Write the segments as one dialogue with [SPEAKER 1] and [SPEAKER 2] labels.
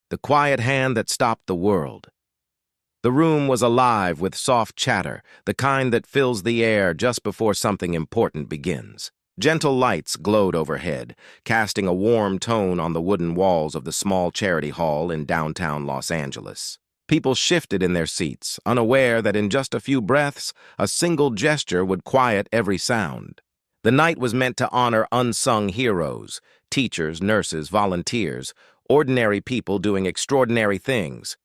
[SPEAKER 1] the quiet hand that stopped the world. The room was alive with soft chatter, the kind that fills the air just before something important begins. Gentle lights glowed overhead, casting a warm tone on the wooden walls of the small charity hall in downtown Los Angeles. People shifted in their seats, unaware that in just a few breaths, a single gesture would quiet every sound. The night was meant to honor unsung heroes, teachers, nurses, volunteers, ordinary people doing extraordinary things.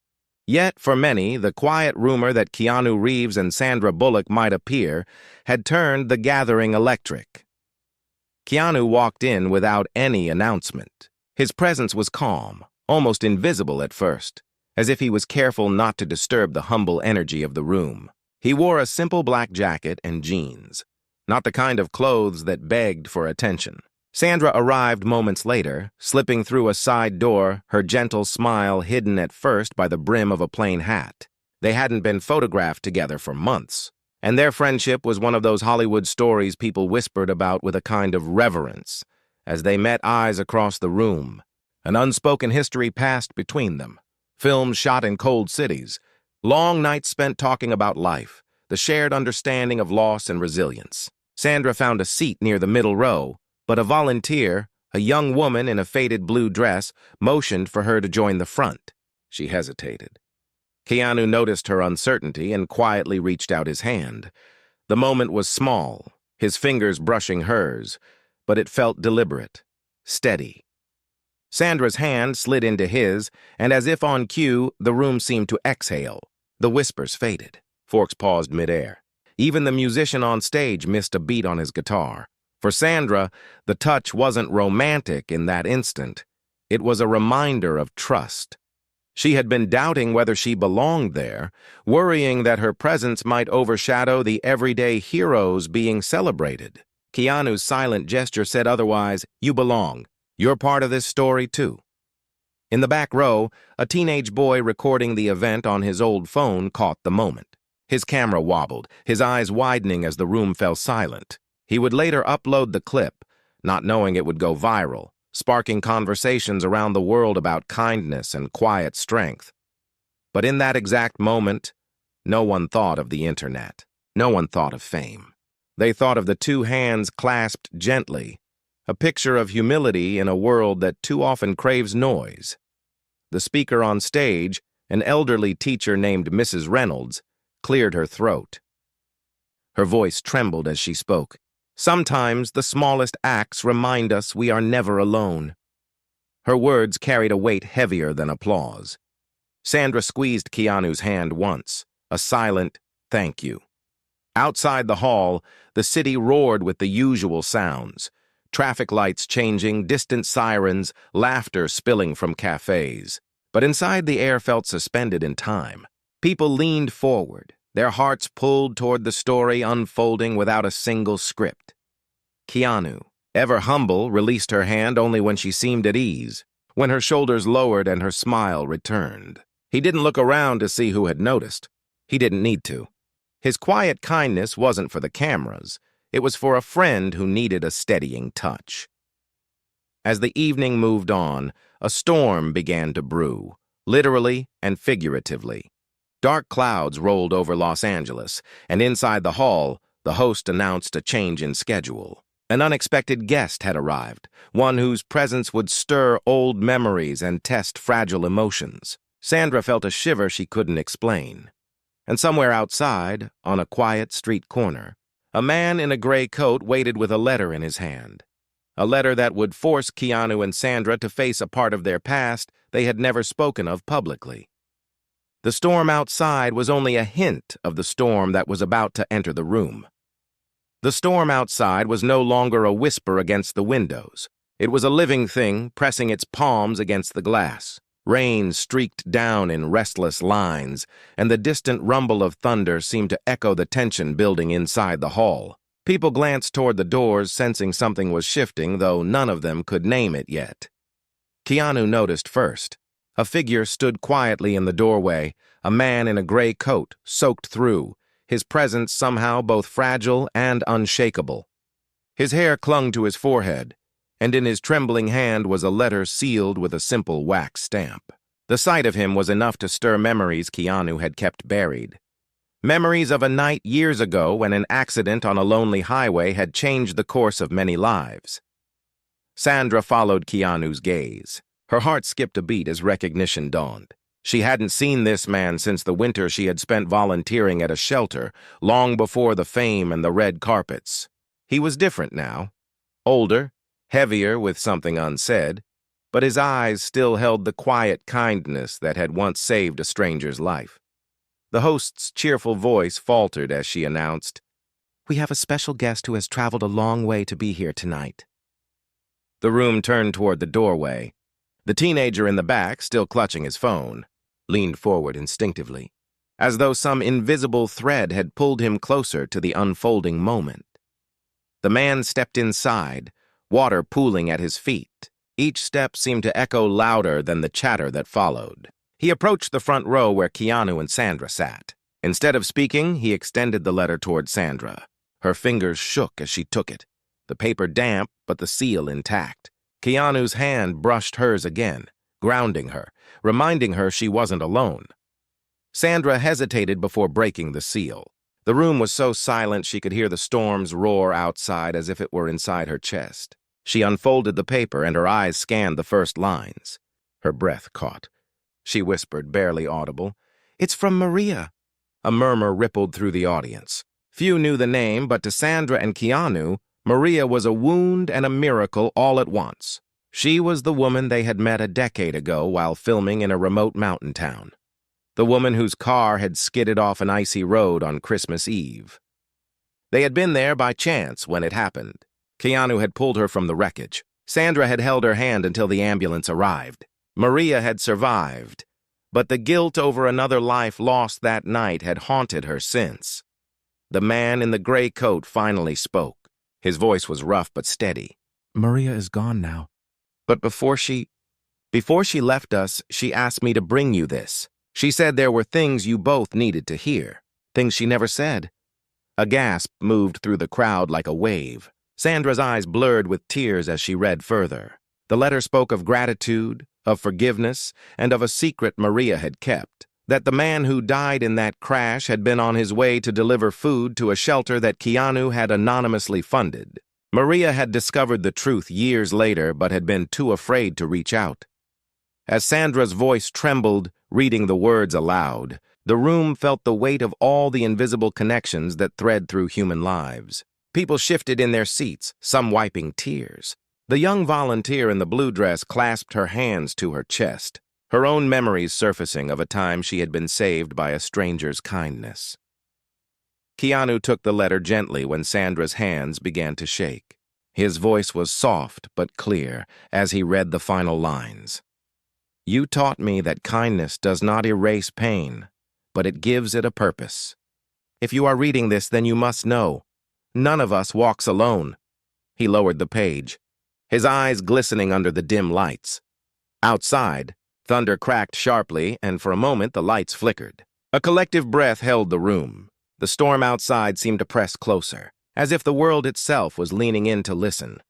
[SPEAKER 1] Yet, for many, the quiet rumor that Keanu Reeves and Sandra Bullock might appear had turned the gathering electric. Keanu walked in without any announcement. His presence was calm, almost invisible at first, as if he was careful not to disturb the humble energy of the room. He wore a simple black jacket and jeans, not the kind of clothes that begged for attention. Sandra arrived moments later, slipping through a side door, her gentle smile hidden at first by the brim of a plain hat. They hadn't been photographed together for months, and their friendship was one of those Hollywood stories people whispered about with a kind of reverence. As they met eyes across the room, an unspoken history passed between them. Films shot in cold cities, long nights spent talking about life, the shared understanding of loss and resilience. Sandra found a seat near the middle row, but a volunteer, a young woman in a faded blue dress, motioned for her to join the front. She hesitated. Keanu noticed her uncertainty and quietly reached out his hand. The moment was small, his fingers brushing hers, but it felt deliberate, steady. Sandra's hand slid into his, and as if on cue, the room seemed to exhale. The whispers faded. Forks paused midair. Even the musician on stage missed a beat on his guitar. For Sandra, the touch wasn't romantic in that instant. It was a reminder of trust. She had been doubting whether she belonged there, worrying that her presence might overshadow the everyday heroes being celebrated. Keanu's silent gesture said otherwise. You belong. You're part of this story, too. In the back row, a teenage boy recording the event on his old phone caught the moment. His camera wobbled, his eyes widening as the room fell silent. He would later upload the clip, not knowing it would go viral, sparking conversations around the world about kindness and quiet strength. But in that exact moment, no one thought of the internet. No one thought of fame. They thought of the two hands clasped gently, a picture of humility in a world that too often craves noise. The speaker on stage, an elderly teacher named Mrs. Reynolds, cleared her throat. Her voice trembled as she spoke. Sometimes the smallest acts remind us we are never alone. Her words carried a weight heavier than applause. Sandra squeezed Keanu's hand once, a silent thank you. Outside the hall, the city roared with the usual sounds. Traffic lights changing, distant sirens, laughter spilling from cafes. But inside the air felt suspended in time. People leaned forward, their hearts pulled toward the story unfolding without a single script. Keanu, ever humble, released her hand only when she seemed at ease, when her shoulders lowered and her smile returned. He didn't look around to see who had noticed. He didn't need to. His quiet kindness wasn't for the cameras. It was for a friend who needed a steadying touch. As the evening moved on, a storm began to brew, literally and figuratively. Dark clouds rolled over Los Angeles, and inside the hall, the host announced a change in schedule. An unexpected guest had arrived, one whose presence would stir old memories and test fragile emotions. Sandra felt a shiver she couldn't explain. And somewhere outside, on a quiet street corner, a man in a gray coat waited with a letter in his hand. A letter that would force Keanu and Sandra to face a part of their past they had never spoken of publicly. The storm outside was only a hint of the storm that was about to enter the room. The storm outside was no longer a whisper against the windows. It was a living thing pressing its palms against the glass. Rain streaked down in restless lines, and the distant rumble of thunder seemed to echo the tension building inside the hall. People glanced toward the doors, sensing something was shifting, though none of them could name it yet. Keanu noticed first. A figure stood quietly in the doorway, a man in a gray coat, soaked through, his presence somehow both fragile and unshakable. His hair clung to his forehead, and in his trembling hand was a letter sealed with a simple wax stamp. The sight of him was enough to stir memories Keanu had kept buried. Memories of a night years ago when an accident on a lonely highway had changed the course of many lives. Sandra followed Keanu's gaze. Her heart skipped a beat as recognition dawned. She hadn't seen this man since the winter she had spent volunteering at a shelter, long before the fame and the red carpets. He was different now. Older, heavier with something unsaid, but his eyes still held the quiet kindness that had once saved a stranger's life. The host's cheerful voice faltered as she announced, "We have a special guest who has traveled a long way to be here tonight." The room turned toward the doorway. The teenager in the back, still clutching his phone, leaned forward instinctively, as though some invisible thread had pulled him closer to the unfolding moment. The man stepped inside, water pooling at his feet. Each step seemed to echo louder than the chatter that followed. He approached the front row where Keanu and Sandra sat. Instead of speaking, he extended the letter toward Sandra. Her fingers shook as she took it, the paper damp but the seal intact. Keanu's hand brushed hers again, grounding her, reminding her she wasn't alone. Sandra hesitated before breaking the seal. The room was so silent she could hear the storm's roar outside as if it were inside her chest. She unfolded the paper and her eyes scanned the first lines. Her breath caught. She whispered, barely audible, "It's from Maria." A murmur rippled through the audience. Few knew the name, but to Sandra and Keanu, Maria was a wound and a miracle all at once. She was the woman they had met a decade ago while filming in a remote mountain town. The woman whose car had skidded off an icy road on Christmas Eve. They had been there by chance when it happened. Keanu had pulled her from the wreckage. Sandra had held her hand until the ambulance arrived. Maria had survived, but the guilt over another life lost that night had haunted her since. The man in the gray coat finally spoke. His voice was rough but steady. "Maria is gone now. But before she left us, she asked me to bring you this. She said there were things you both needed to hear, things she never said." A gasp moved through the crowd like a wave. Sandra's eyes blurred with tears as she read further. The letter spoke of gratitude, of forgiveness, and of a secret Maria had kept, that the man who died in that crash had been on his way to deliver food to a shelter that Keanu had anonymously funded. Maria had discovered the truth years later but had been too afraid to reach out. As Sandra's voice trembled, reading the words aloud, the room felt the weight of all the invisible connections that thread through human lives. People shifted in their seats, some wiping tears. The young volunteer in the blue dress clasped her hands to her chest, her own memories surfacing of a time she had been saved by a stranger's kindness. Keanu took the letter gently when Sandra's hands began to shake. His voice was soft but clear as he read the final lines. "You taught me that kindness does not erase pain, but it gives it a purpose. If you are reading this, then you must know. None of us walks alone." He lowered the page, his eyes glistening under the dim lights. Outside, thunder cracked sharply, and for a moment the lights flickered. A collective breath held the room. The storm outside seemed to press closer, as if the world itself was leaning in to listen.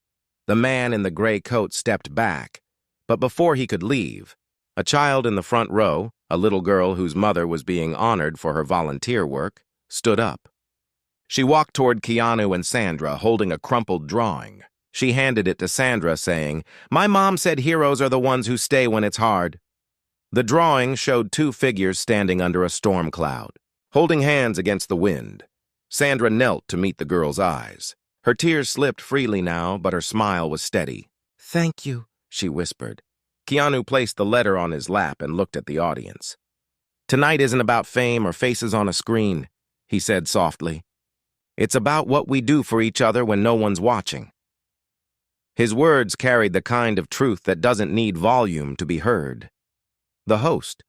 [SPEAKER 1] The man in the gray coat stepped back, but before he could leave, a child in the front row, a little girl whose mother was being honored for her volunteer work, stood up. She walked toward Keanu and Sandra, holding a crumpled drawing. She handed it to Sandra, saying, "My mom said heroes are the ones who stay when it's hard." The drawing showed two figures standing under a storm cloud, holding hands against the wind. Sandra knelt to meet the girl's eyes. Her tears slipped freely now, but her smile was steady. "Thank you," she whispered. Keanu placed the letter on his lap and looked at the audience. "Tonight isn't about fame or faces on a screen," he said softly. "It's about what we do for each other when no one's watching." His words carried the kind of truth that doesn't need volume to be heard. The host,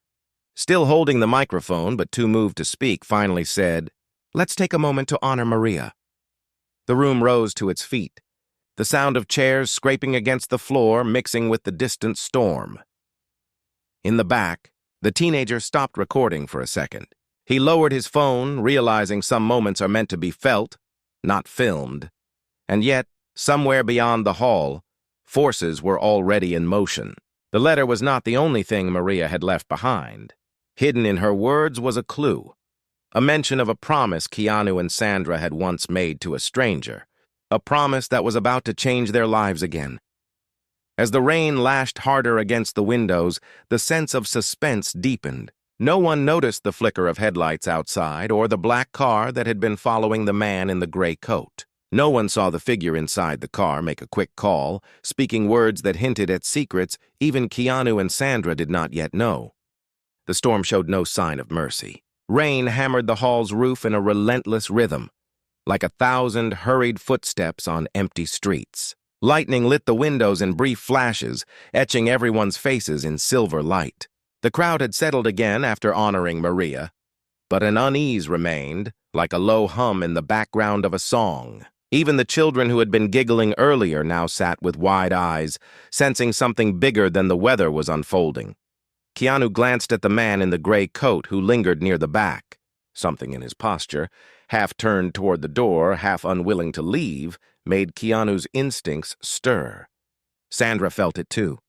[SPEAKER 1] still holding the microphone but too moved to speak, finally said, "Let's take a moment to honor Maria." The room rose to its feet, the sound of chairs scraping against the floor mixing with the distant storm. In the back, the teenager stopped recording for a second. He lowered his phone, realizing some moments are meant to be felt, not filmed. And yet, somewhere beyond the hall, forces were already in motion. The letter was not the only thing Maria had left behind. Hidden in her words was a clue, a mention of a promise Keanu and Sandra had once made to a stranger, a promise that was about to change their lives again. As the rain lashed harder against the windows, the sense of suspense deepened. No one noticed the flicker of headlights outside or the black car that had been following the man in the gray coat. No one saw the figure inside the car make a quick call, speaking words that hinted at secrets even Keanu and Sandra did not yet know. The storm showed no sign of mercy. Rain hammered the hall's roof in a relentless rhythm, like 1,000 hurried footsteps on empty streets. Lightning lit the windows in brief flashes, etching everyone's faces in silver light. The crowd had settled again after honoring Maria, but an unease remained, like a low hum in the background of a song. Even the children who had been giggling earlier now sat with wide eyes, sensing something bigger than the weather was unfolding. Keanu glanced at the man in the gray coat who lingered near the back. Something in his posture, half turned toward the door, half unwilling to leave, made Keanu's instincts stir. Sandra felt it too.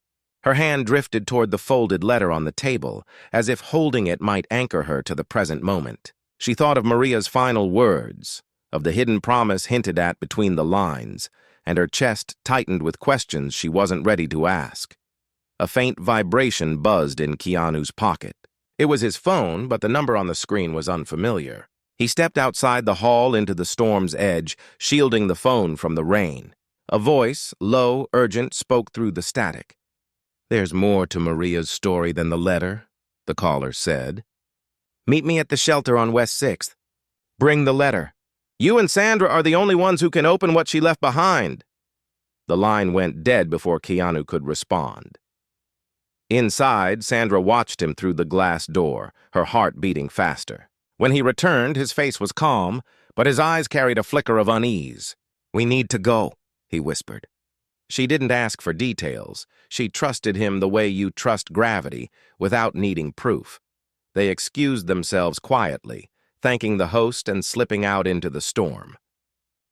[SPEAKER 1] Her hand drifted toward the folded letter on the table, as if holding it might anchor her to the present moment. She thought of Maria's final words, of the hidden promise hinted at between the lines, and her chest tightened with questions she wasn't ready to ask. A faint vibration buzzed in Keanu's pocket. It was his phone, but the number on the screen was unfamiliar. He stepped outside the hall into the storm's edge, shielding the phone from the rain. A voice, low, urgent, spoke through the static. "There's more to Maria's story than the letter," the caller said. "Meet me at the shelter on West 6th. Bring the letter. You and Sandra are the only ones who can open what she left behind." The line went dead before Keanu could respond. Inside, Sandra watched him through the glass door, her heart beating faster. When he returned, his face was calm, but his eyes carried a flicker of unease. "We need to go," he whispered. She didn't ask for details. She trusted him the way you trust gravity, without needing proof. They excused themselves quietly, thanking the host and slipping out into the storm.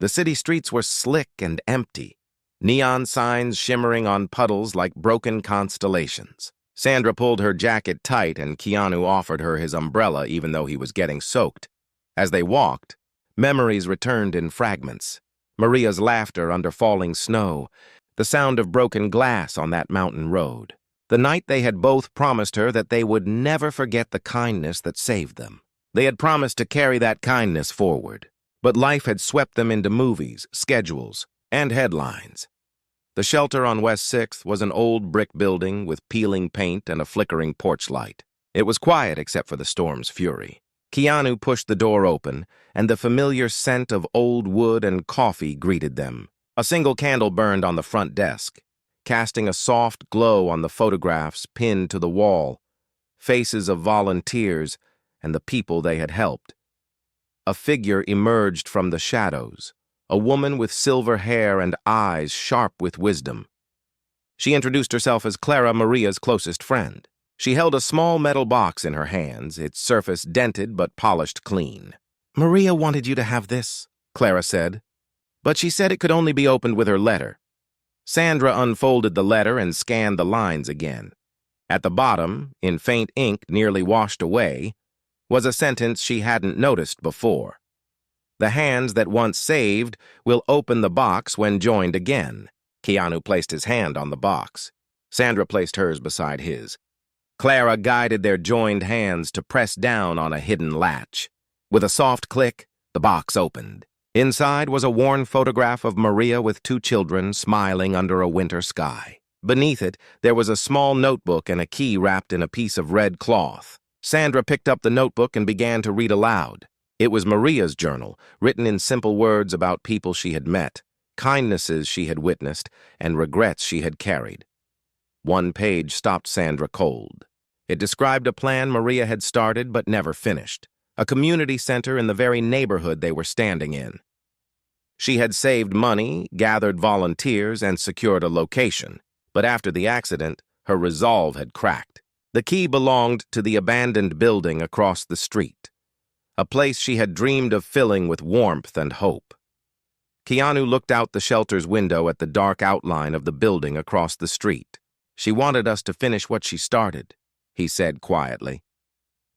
[SPEAKER 1] The city streets were slick and empty, neon signs shimmering on puddles like broken constellations. Sandra pulled her jacket tight and Keanu offered her his umbrella even though he was getting soaked. As they walked, memories returned in fragments. Maria's laughter under falling snow, the sound of broken glass on that mountain road. The night they had both promised her that they would never forget the kindness that saved them. They had promised to carry that kindness forward, but life had swept them into movies, schedules, and headlines. The shelter on West 6th was an old brick building with peeling paint and a flickering porch light. It was quiet except for the storm's fury. Keanu pushed the door open, and the familiar scent of old wood and coffee greeted them. A single candle burned on the front desk, casting a soft glow on the photographs pinned to the wall, faces of volunteers and the people they had helped. A figure emerged from the shadows, a woman with silver hair and eyes sharp with wisdom. She introduced herself as Clara, Maria's closest friend. She held a small metal box in her hands, its surface dented but polished clean. "Maria wanted you to have this," Clara said, "but she said it could only be opened with her letter." Sandra unfolded the letter and scanned the lines again. At the bottom, in faint ink nearly washed away, was a sentence she hadn't noticed before. "The hands that once saved will open the box when joined again." Keanu placed his hand on the box. Sandra placed hers beside his. Clara guided their joined hands to press down on a hidden latch. With a soft click, the box opened. Inside was a worn photograph of Maria with 2 children smiling under a winter sky. Beneath it, there was a small notebook and a key wrapped in a piece of red cloth. Sandra picked up the notebook and began to read aloud. It was Maria's journal, written in simple words about people she had met, kindnesses she had witnessed, and regrets she had carried. One page stopped Sandra cold. It described a plan Maria had started but never finished, a community center in the very neighborhood they were standing in. She had saved money, gathered volunteers, and secured a location, but after the accident, her resolve had cracked. The key belonged to the abandoned building across the street, a place she had dreamed of filling with warmth and hope. Keanu looked out the shelter's window at the dark outline of the building across the street. She wanted us to finish what she started, he said quietly.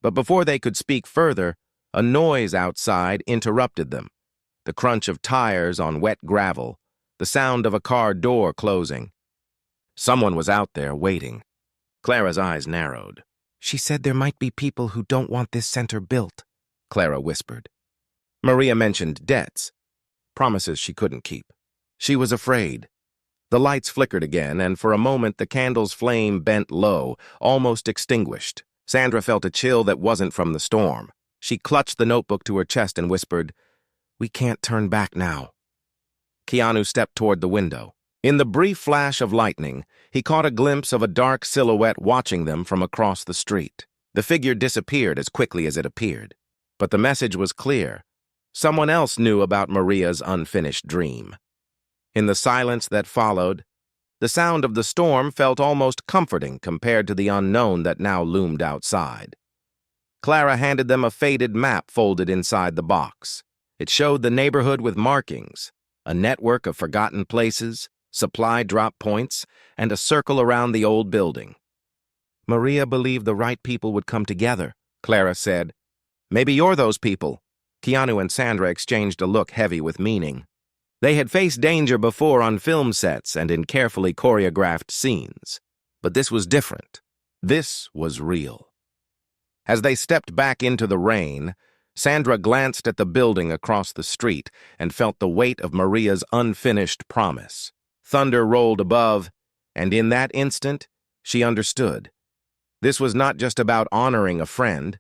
[SPEAKER 1] But before they could speak further, a noise outside interrupted them. The crunch of tires on wet gravel, the sound of a car door closing. Someone was out there waiting. Clara's eyes narrowed. "She said there might be people who don't want this center built," Clara whispered. Maria mentioned debts, promises she couldn't keep. She was afraid. The lights flickered again, and for a moment the candle's flame bent low, almost extinguished. Sandra felt a chill that wasn't from the storm. She clutched the notebook to her chest and whispered, "We can't turn back now." Keanu stepped toward the window. In the brief flash of lightning, he caught a glimpse of a dark silhouette watching them from across the street. The figure disappeared as quickly as it appeared. But the message was clear. Someone else knew about Maria's unfinished dream. In the silence that followed, the sound of the storm felt almost comforting compared to the unknown that now loomed outside. Clara handed them a faded map folded inside the box. It showed the neighborhood with markings, a network of forgotten places, supply drop points, and a circle around the old building. "Maria believed the right people would come together," Clara said. "Maybe you're those people." Keanu and Sandra exchanged a look heavy with meaning. They had faced danger before on film sets and in carefully choreographed scenes. But this was different. This was real. As they stepped back into the rain, Sandra glanced at the building across the street and felt the weight of Maria's unfinished promise. Thunder rolled above, and in that instant, she understood. This was not just about honoring a friend.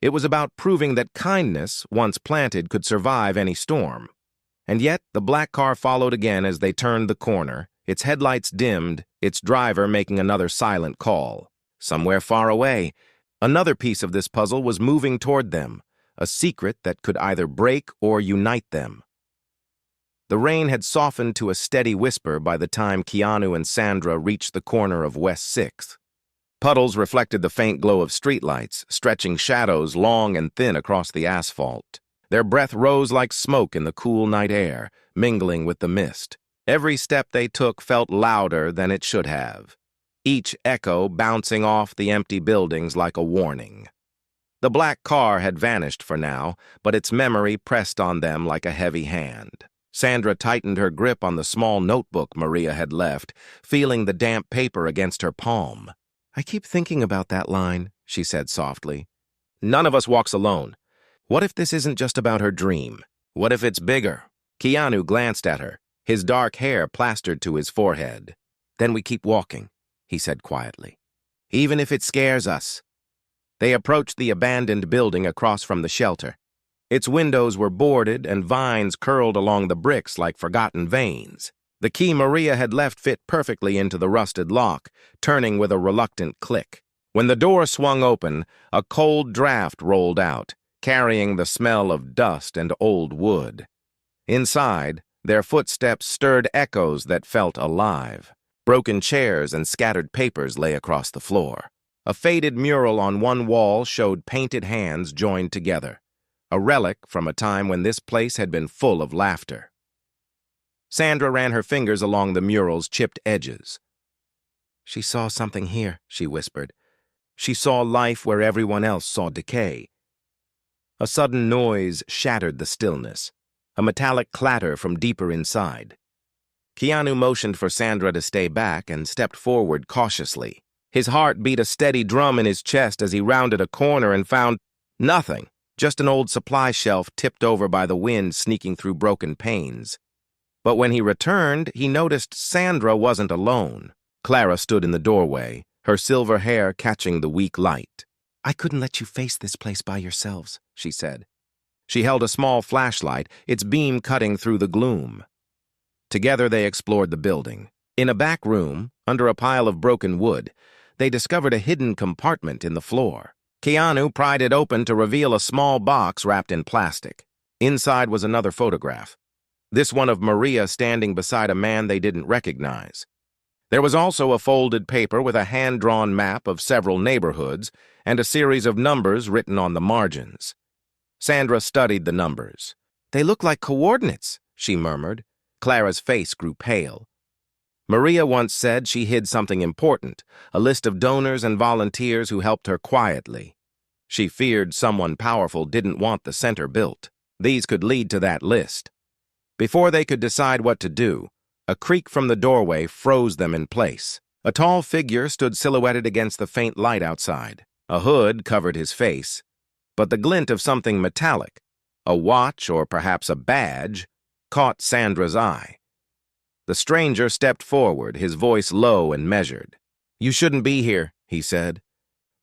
[SPEAKER 1] It was about proving that kindness, once planted, could survive any storm. And yet, the black car followed again as they turned the corner, its headlights dimmed, its driver making another silent call. Somewhere far away, another piece of this puzzle was moving toward them, a secret that could either break or unite them. The rain had softened to a steady whisper by the time Keanu and Sandra reached the corner of West 6th. Puddles reflected the faint glow of streetlights, stretching shadows long and thin across the asphalt. Their breath rose like smoke in the cool night air, mingling with the mist. Every step they took felt louder than it should have, each echo bouncing off the empty buildings like a warning. The black car had vanished for now, but its memory pressed on them like a heavy hand. Sandra tightened her grip on the small notebook Maria had left, feeling the damp paper against her palm. "I keep thinking about that line," she said softly. "None of us walks alone. What if this isn't just about her dream? What if it's bigger?" Keanu glanced at her, his dark hair plastered to his forehead. "Then we keep walking," he said quietly. "Even if it scares us." They approached the abandoned building across from the shelter. Its windows were boarded and vines curled along the bricks like forgotten veins. The key Maria had left fit perfectly into the rusted lock, turning with a reluctant click. When the door swung open, a cold draft rolled out, carrying the smell of dust and old wood. Inside, their footsteps stirred echoes that felt alive. Broken chairs and scattered papers lay across the floor. A faded mural on one wall showed painted hands joined together, a relic from a time when this place had been full of laughter. Sandra ran her fingers along the mural's chipped edges. "She saw something here," she whispered. "She saw life where everyone else saw decay." A sudden noise shattered the stillness, a metallic clatter from deeper inside. Keanu motioned for Sandra to stay back and stepped forward cautiously. His heart beat a steady drum in his chest as he rounded a corner and found nothing, just an old supply shelf tipped over by the wind sneaking through broken panes. But when he returned, he noticed Sandra wasn't alone. Clara stood in the doorway, her silver hair catching the weak light. "I couldn't let you face this place by yourselves," she said. She held a small flashlight, its beam cutting through the gloom. Together they explored the building. In a back room, under a pile of broken wood, they discovered a hidden compartment in the floor. Keanu pried it open to reveal a small box wrapped in plastic. Inside was another photograph, this one of Maria standing beside a man they didn't recognize. There was also a folded paper with a hand-drawn map of several neighborhoods and a series of numbers written on the margins. Sandra studied the numbers. "They look like coordinates," she murmured. Clara's face grew pale. Maria once said she hid something important, a list of donors and volunteers who helped her quietly. She feared someone powerful didn't want the center built. These could lead to that list. Before they could decide what to do, a creak from the doorway froze them in place. A tall figure stood silhouetted against the faint light outside. A hood covered his face, but the glint of something metallic, a watch or perhaps a badge, caught Sandra's eye. The stranger stepped forward, his voice low and measured. "You shouldn't be here," he said.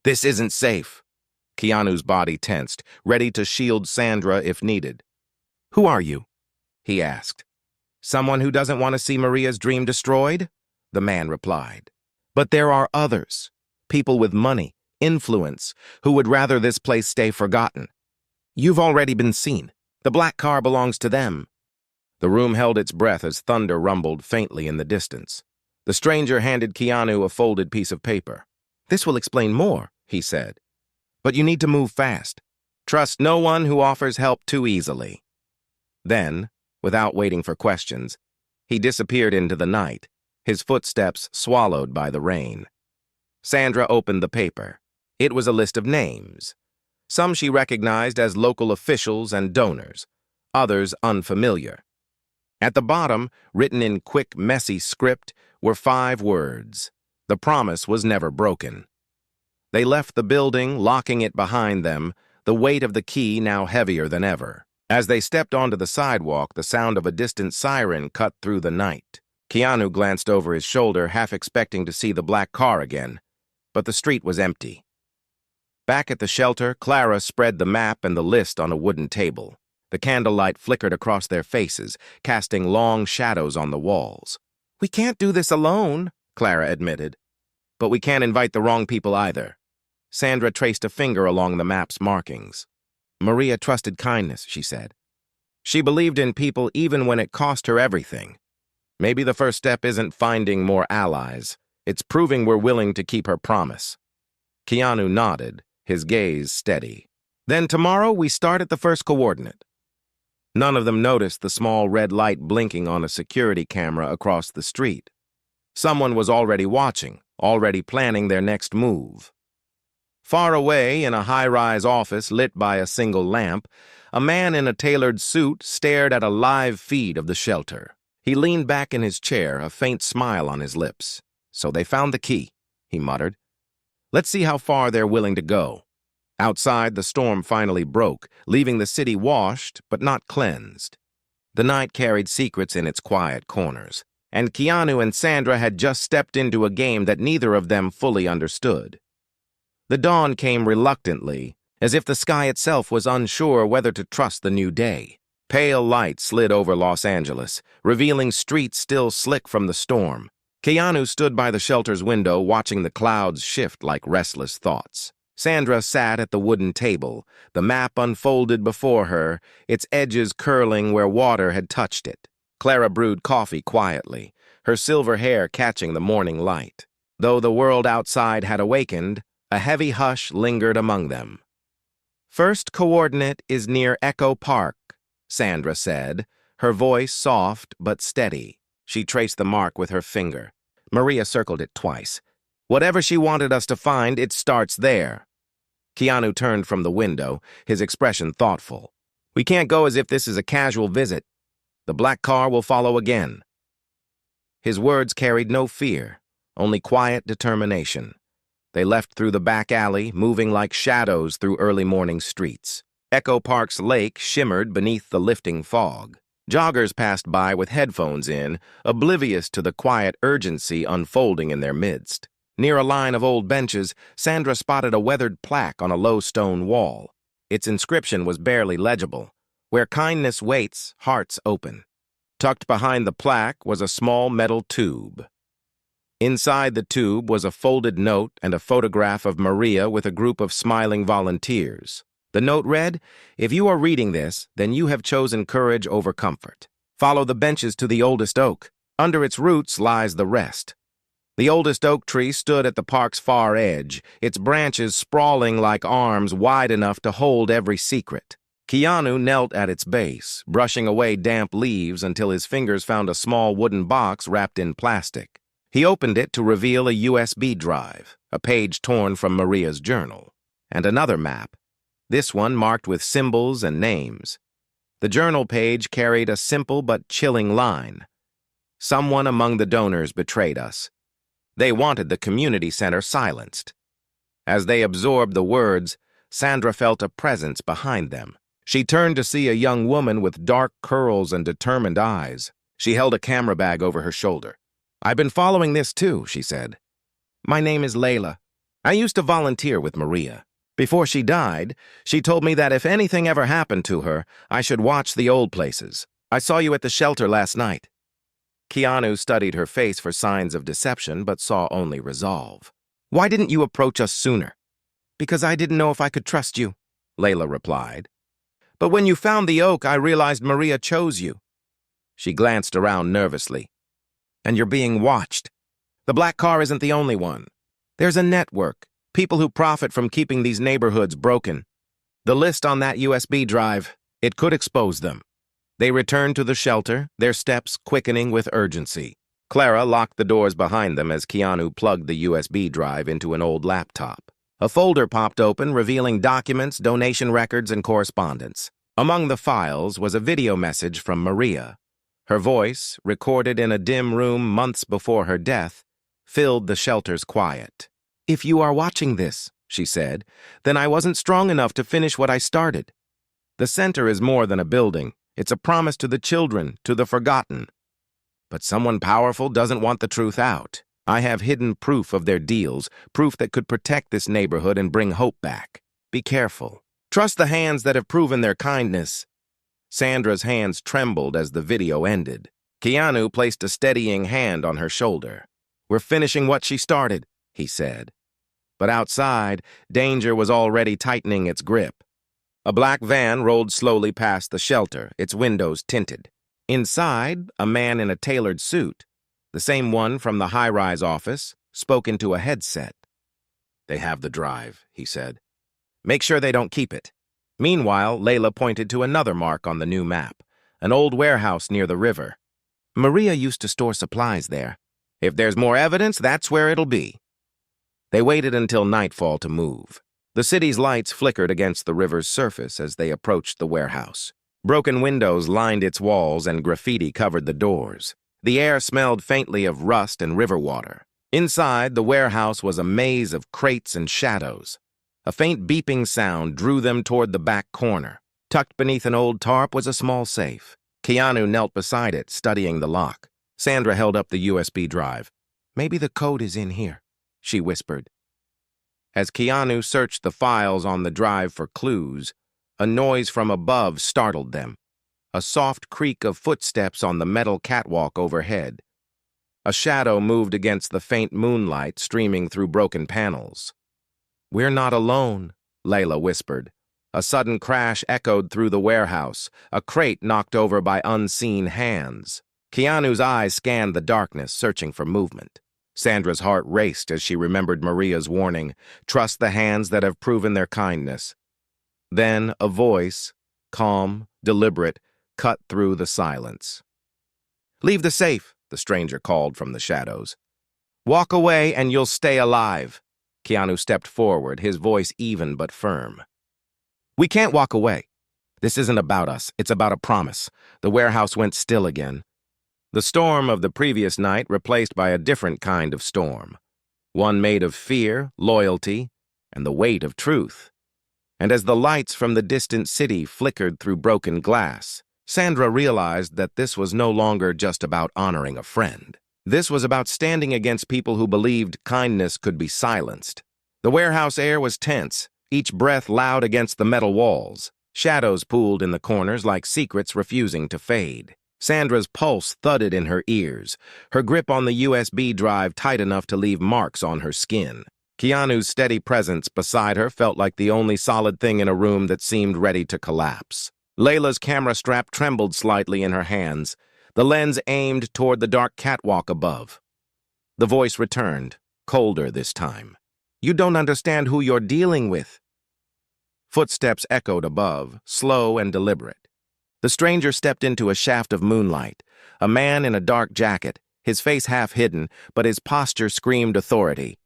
[SPEAKER 1] "This isn't safe." Keanu's body tensed, ready to shield Sandra if needed. "Who are you?" he asked. "Someone who doesn't want to see Maria's dream destroyed?" the man replied. "But there are others, people with money, influence, who would rather this place stay forgotten. You've already been seen. The black car belongs to them." The room held its breath as thunder rumbled faintly in the distance. The stranger handed Keanu a folded piece of paper. "This will explain more," he said. "But you need to move fast. Trust no one who offers help too easily." Then, without waiting for questions, he disappeared into the night, his footsteps swallowed by the rain. Sandra opened the paper. It was a list of names. Some she recognized as local officials and donors, others unfamiliar. At the bottom, written in quick, messy script, were 5 words. The promise was never broken. They left the building, locking it behind them, the weight of the key now heavier than ever. As they stepped onto the sidewalk, the sound of a distant siren cut through the night. Keanu glanced over his shoulder, half expecting to see the black car again, but the street was empty. Back at the shelter, Clara spread the map and the list on a wooden table. The candlelight flickered across their faces, casting long shadows on the walls. "We can't do this alone," Clara admitted. "But we can't invite the wrong people either." Sandra traced a finger along the map's markings. "Maria trusted kindness," she said. "She believed in people even when it cost her everything. Maybe the first step isn't finding more allies. It's proving we're willing to keep her promise." Keanu nodded, his gaze steady. "Then tomorrow we start at the first coordinate." None of them noticed the small red light blinking on a security camera across the street. Someone was already watching, already planning their next move. Far away, in a high-rise office lit by a single lamp, a man in a tailored suit stared at a live feed of the shelter. He leaned back in his chair, a faint smile on his lips. "So they found the key," he muttered. "Let's see how far they're willing to go." Outside, the storm finally broke, leaving the city washed but not cleansed. The night carried secrets in its quiet corners, and Keanu and Sandra had just stepped into a game that neither of them fully understood. The dawn came reluctantly, as if the sky itself was unsure whether to trust the new day. Pale light slid over Los Angeles, revealing streets still slick from the storm. Keanu stood by the shelter's window, watching the clouds shift like restless thoughts. Sandra sat at the wooden table, the map unfolded before her, its edges curling where water had touched it. Clara brewed coffee quietly, her silver hair catching the morning light. Though the world outside had awakened, a heavy hush lingered among them. "First coordinate is near Echo Park," Sandra said, her voice soft but steady. She traced the mark with her finger. Maria circled it twice. "Whatever she wanted us to find, it starts there." Keanu turned from the window, his expression thoughtful. "We can't go as if this is a casual visit. The black car will follow again." His words carried no fear, only quiet determination. They left through the back alley, moving like shadows through early morning streets. Echo Park's lake shimmered beneath the lifting fog. Joggers passed by with headphones in, oblivious to the quiet urgency unfolding in their midst. Near a line of old benches, Sandra spotted a weathered plaque on a low stone wall. Its inscription was barely legible. "Where kindness waits, hearts open." Tucked behind the plaque was a small metal tube. Inside the tube was a folded note and a photograph of Maria with a group of smiling volunteers. The note read, "If you are reading this, then you have chosen courage over comfort. Follow the benches to the oldest oak. Under its roots lies the rest." The oldest oak tree stood at the park's far edge, its branches sprawling like arms wide enough to hold every secret. Keanu knelt at its base, brushing away damp leaves until his fingers found a small wooden box wrapped in plastic. He opened it to reveal a USB drive, a page torn from Maria's journal, and another map, this one marked with symbols and names. The journal page carried a simple but chilling line. Someone among the donors betrayed us. They wanted the community center silenced. As they absorbed the words, Sandra felt a presence behind them. She turned to see a young woman with dark curls and determined eyes. She held a camera bag over her shoulder. "I've been following this too," she said. "My name is Layla. I used to volunteer with Maria. Before she died, she told me that if anything ever happened to her, I should watch the old places. I saw you at the shelter last night." Keanu studied her face for signs of deception but saw only resolve. "Why didn't you approach us sooner?" "Because I didn't know if I could trust you," Layla replied. "But when you found the oak, I realized Maria chose you." She glanced around nervously. "And you're being watched. The black car isn't the only one. There's a network, people who profit from keeping these neighborhoods broken. The list on that USB drive, it could expose them." They returned to the shelter, their steps quickening with urgency. Clara locked the doors behind them as Keanu plugged the USB drive into an old laptop. A folder popped open, revealing documents, donation records, and correspondence. Among the files was a video message from Maria. Her voice, recorded in a dim room months before her death, filled the shelter's quiet. "If you are watching this," she said, "then I wasn't strong enough to finish what I started. The center is more than a building. It's a promise to the children, to the forgotten. But someone powerful doesn't want the truth out. I have hidden proof of their deals, proof that could protect this neighborhood and bring hope back. Be careful. Trust the hands that have proven their kindness." Sandra's hands trembled as the video ended. Keanu placed a steadying hand on her shoulder. "We're finishing what she started," he said. But outside, danger was already tightening its grip. A black van rolled slowly past the shelter, its windows tinted. Inside, a man in a tailored suit, the same one from the high-rise office, spoke into a headset. "They have the drive," he said. "Make sure they don't keep it." Meanwhile, Layla pointed to another mark on the new map, an old warehouse near the river. "Maria used to store supplies there. If there's more evidence, that's where it'll be." They waited until nightfall to move. The city's lights flickered against the river's surface as they approached the warehouse. Broken windows lined its walls and graffiti covered the doors. The air smelled faintly of rust and river water. Inside, the warehouse was a maze of crates and shadows. A faint beeping sound drew them toward the back corner. Tucked beneath an old tarp was a small safe. Keanu knelt beside it, studying the lock. Sandra held up the USB drive. "Maybe the code is in here," she whispered. As Keanu searched the files on the drive for clues, a noise from above startled them. A soft creak of footsteps on the metal catwalk overhead. A shadow moved against the faint moonlight streaming through broken panels. "We're not alone," Layla whispered. A sudden crash echoed through the warehouse, a crate knocked over by unseen hands. Keanu's eyes scanned the darkness, searching for movement. Sandra's heart raced as she remembered Maria's warning, "Trust the hands that have proven their kindness." Then a voice, calm, deliberate, cut through the silence. "Leave the safe," the stranger called from the shadows. "Walk away and you'll stay alive." Keanu stepped forward, his voice even but firm. "We can't walk away. This isn't about us, it's about a promise." The warehouse went still again. The storm of the previous night replaced by a different kind of storm. One made of fear, loyalty, and the weight of truth. And as the lights from the distant city flickered through broken glass, Sandra realized that this was no longer just about honoring a friend. This was about standing against people who believed kindness could be silenced. The warehouse air was tense, each breath loud against the metal walls. Shadows pooled in the corners like secrets refusing to fade. Sandra's pulse thudded in her ears, her grip on the USB drive tight enough to leave marks on her skin. Keanu's steady presence beside her felt like the only solid thing in a room that seemed ready to collapse. Layla's camera strap trembled slightly in her hands, the lens aimed toward the dark catwalk above. The voice returned, colder this time. "You don't understand who you're dealing with." Footsteps echoed above, slow and deliberate. The stranger stepped into a shaft of moonlight, a man in a dark jacket, his face half hidden, but his posture screamed authority.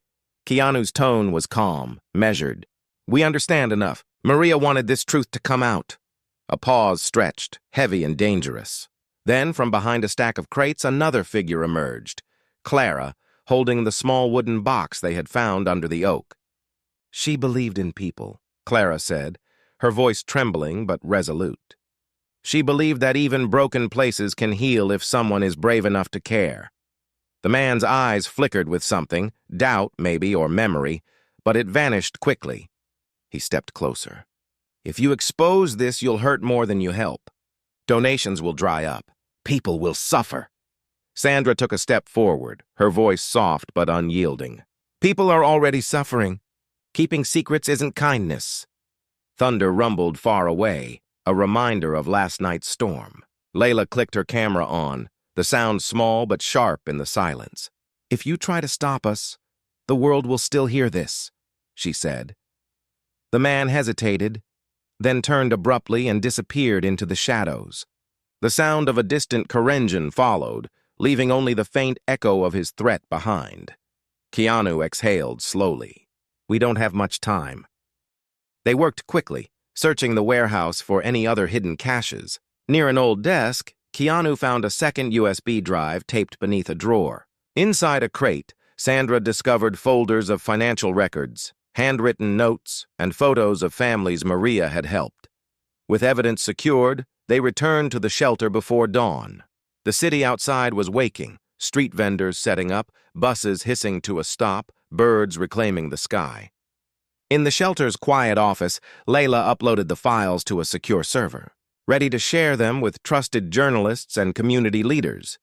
[SPEAKER 1] Keanu's tone was calm, measured. "We understand enough. Maria wanted this truth to come out." A pause stretched, heavy and dangerous. Then, from behind a stack of crates, another figure emerged, Clara, holding the small wooden box they had found under the oak. "She believed in people," Clara said, her voice trembling but resolute. "She believed that even broken places can heal if someone is brave enough to care." The man's eyes flickered with something, doubt maybe or memory, but it vanished quickly. He stepped closer. "If you expose this, you'll hurt more than you help. Donations will dry up. People will suffer." Sandra took a step forward, her voice soft but unyielding. "People are already suffering. Keeping secrets isn't kindness." Thunder rumbled far away, a reminder of last night's storm. Layla clicked her camera on, the sound small but sharp in the silence. "If you try to stop us, the world will still hear this," she said. The man hesitated, then turned abruptly and disappeared into the shadows. The sound of a distant car engine followed, leaving only the faint echo of his threat behind. Keanu exhaled slowly. "We don't have much time." They worked quickly, searching the warehouse for any other hidden caches. Near an old desk, Keanu found a second USB drive taped beneath a drawer. Inside a crate, Sandra discovered folders of financial records, handwritten notes, and photos of families Maria had helped. With evidence secured, they returned to the shelter before dawn. The city outside was waking, street vendors setting up, buses hissing to a stop, birds reclaiming the sky. In the shelter's quiet office, Layla uploaded the files to a secure server, ready to share them with trusted journalists and community leaders.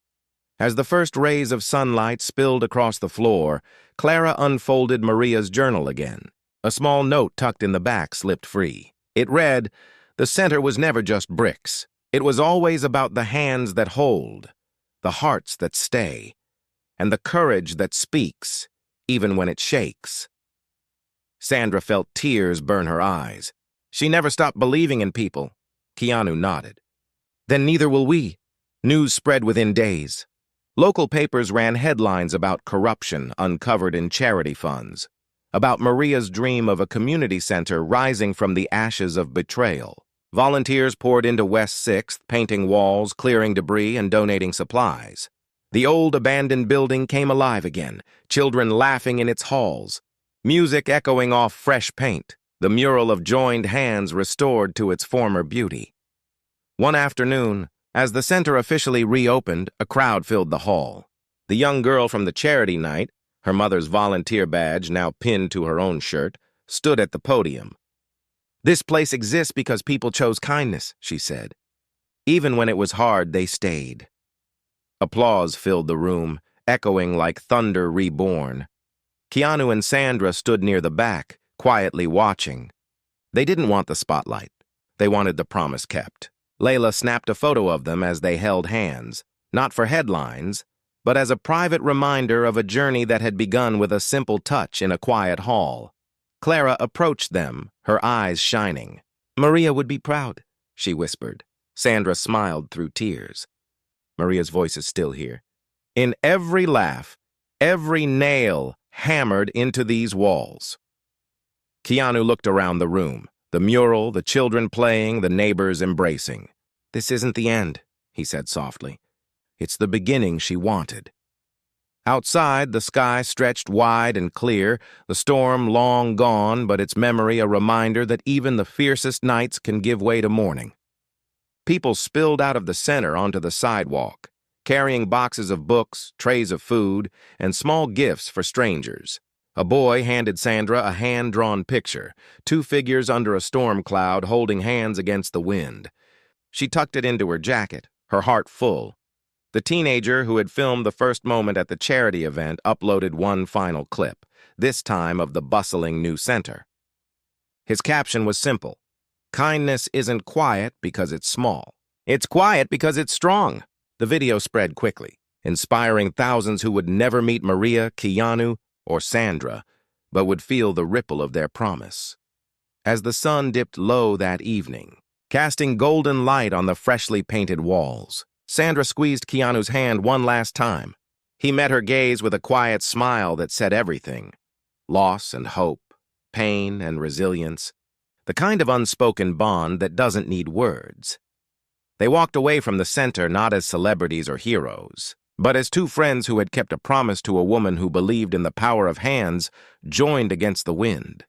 [SPEAKER 1] As the first rays of sunlight spilled across the floor, Clara unfolded Maria's journal again. A small note tucked in the back slipped free. It read, "The center was never just bricks. It was always about the hands that hold, the hearts that stay, and the courage that speaks, even when it shakes." Sandra felt tears burn her eyes. "She never stopped believing in people." Keanu nodded. "Then neither will we." News spread within days. Local papers ran headlines about corruption uncovered in charity funds, about Maria's dream of a community center rising from the ashes of betrayal. Volunteers poured into West 6th, painting walls, clearing debris, and donating supplies. The old abandoned building came alive again, children laughing in its halls, music echoing off fresh paint, the mural of joined hands restored to its former beauty. One afternoon, as the center officially reopened, a crowd filled the hall. The young girl from the charity night, her mother's volunteer badge now pinned to her own shirt, stood at the podium. "This place exists because people chose kindness," she said. "Even when it was hard, they stayed." Applause filled the room, echoing like thunder reborn. Keanu and Sandra stood near the back, quietly watching. They didn't want the spotlight. They wanted the promise kept. Layla snapped a photo of them as they held hands, not for headlines, but as a private reminder of a journey that had begun with a simple touch in a quiet hall. Clara approached them, her eyes shining. "Maria would be proud," she whispered. Sandra smiled through tears. Maria's voice is still here. In every laugh, every nail hammered into these walls. Keanu looked around the room, the mural, the children playing, the neighbors embracing. "This isn't the end," he said softly. "It's the beginning she wanted." Outside, the sky stretched wide and clear, the storm long gone, but its memory a reminder that even the fiercest nights can give way to morning. People spilled out of the center onto the sidewalk, carrying boxes of books, trays of food, and small gifts for strangers. A boy handed Sandra a hand-drawn picture, two figures under a storm cloud holding hands against the wind. She tucked it into her jacket, her heart full. The teenager who had filmed the first moment at the charity event uploaded one final clip, this time of the bustling new center. His caption was simple: "Kindness isn't quiet because it's small. It's quiet because it's strong." The video spread quickly, inspiring thousands who would never meet Maria, Keanu, or Sandra, but would feel the ripple of their promise. as the sun dipped low that evening, casting golden light on the freshly painted walls. Sandra squeezed Keanu's hand one last time. He met her gaze with a quiet smile that said everything. Loss and hope, pain and resilience, the kind of unspoken bond that doesn't need words. They walked away from the center not as celebrities or heroes, but as two friends who had kept a promise to a woman who believed in the power of hands joined against the wind.